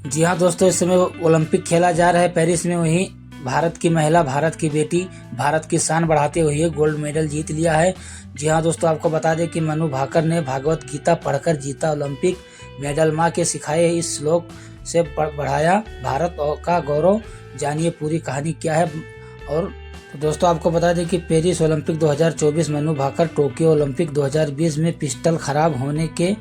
जी हाँ दोस्तों, इस समय ओलंपिक खेला जा रहा है पेरिस में। वहीं भारत की महिला, भारत की बेटी, भारत की शान बढ़ाते हुए गोल्ड मेडल जीत लिया है। जी हाँ दोस्तों, आपको बता दें कि मनु भाकर ने भागवत गीता पढ़कर जीता ओलंपिक मेडल। माँ के सिखाए इस श्लोक से बढ़ाया भारत का गौरव। जानिए पूरी कहानी क्या है। और तो दोस्तों आपको बता दें कि Paris Olympic 2024 Manu Bhaker, Tokyo Olympic 2020 में पिस्टल खराब होने के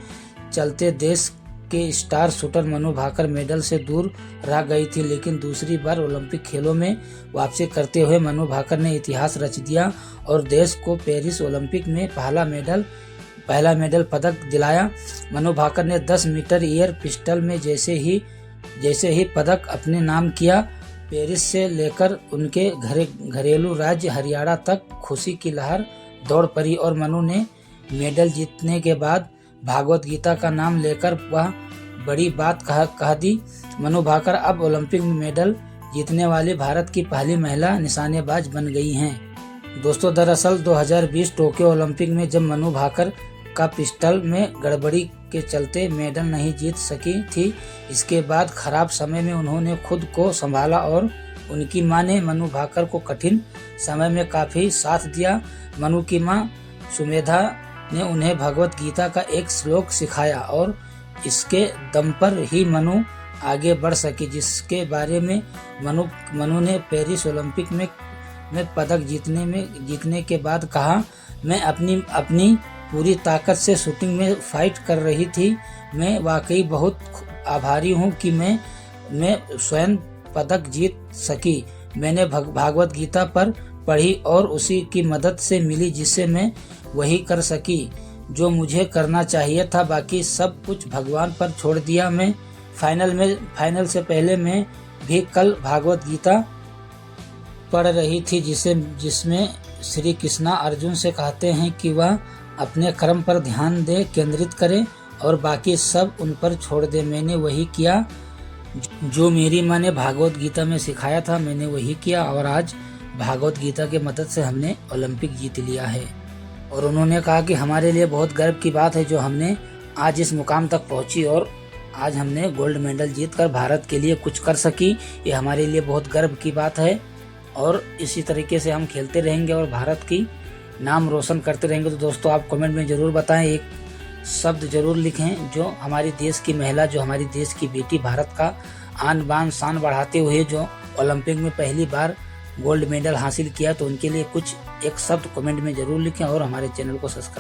चलते देश के star shooter Manu Bhaker medal से दूर रह गई थी, लेकिन दूसरी बार ओलंपिक खेलों में वापसी करते हुए मनु भाकर ने इतिहास रच दिया और देश को पेरिस ओलंपिक में पहला मेडल पदक दिलाया। मनु भाकर ने 10 मीटर एयर पिस्टल में जैसे ही पदक अपने नाम किया, पेरिस से लेकर उनके घरेलू राज्य हरियाणा तक खुशी की लहर दौड़ पड़ी और मनु ने मेडल जीतने के बाद भागवत गीता का नाम लेकर वह बड़ी बात कह दी। मनु भाकर अब ओलंपिक में मेडल जीतने वाली भारत की पहली महिला निशानेबाज बन गई हैं। दोस्तों दरअसल 2020 टोक्यो ओलंपिक में जब मनु भाकर का पिस्टल में गड़बड़ी के चलते मेडल नहीं जीत सकी थी, इसके बाद खराब समय में उन्होंने खुद को संभाला और उनकी मां ने मनु भाकर को कठिन समय में काफी साथ दिया। मनु की मां सुमेधा ने उन्हें भगवत गीता का एक श्लोक सिखाया और इसके दम पर ही मनु आगे बढ़ सकी, जिसके बारे में मनु ने पेरिस ओलंपिक में पदक जीतने के बाद कहा, मैं अपनी पूरी ताकत से शूटिंग में फाइट कर रही थी। मैं वाकई बहुत आभारी हूँ कि मैं स्वयं पदक जीत सकी। मैंने भागवत गीता पर पढ़ी और उसी की मदद से मिली, जिससे मैं वही कर सकी जो मुझे करना चाहिए था। बाकी सब कुछ भगवान पर छोड़ दिया। मैं फाइनल से पहले मैं भी कल भागवत गीता पढ़ रही थी, जिसमें श्री कृष्णा अर्जुन से कहते हैं कि वह अपने कर्म पर ध्यान केंद्रित करे और बाकी सब उन पर छोड़ दे। मैंने वही किया जो मेरी माँ ने भागवत गीता में सिखाया था, मैंने वही किया और आज भागवत गीता की मदद से हमने ओलंपिक जीत लिया है। और उन्होंने कहा कि हमारे लिए बहुत गर्व की बात है जो हमने आज इस मुकाम तक पहुंची और आज हमने गोल्ड मेडल जीतकर भारत के लिए कुछ कर सकी। ये हमारे लिए बहुत गर्व की बात है और इसी तरीके से हम खेलते रहेंगे और भारत की नाम रोशन करते रहेंगे। तो दोस्तों आप कमेंट में ज़रूर बताएं, एक शब्द ज़रूर लिखें जो हमारी देश की महिला, जो हमारी देश की बेटी, भारत का आन बान शान बढ़ाते हुए जो ओलंपिक में पहली बार गोल्ड मेडल हासिल किया, तो उनके लिए कुछ एक शब्द कमेंट में ज़रूर लिखें और हमारे चैनल को सब्सक्राइब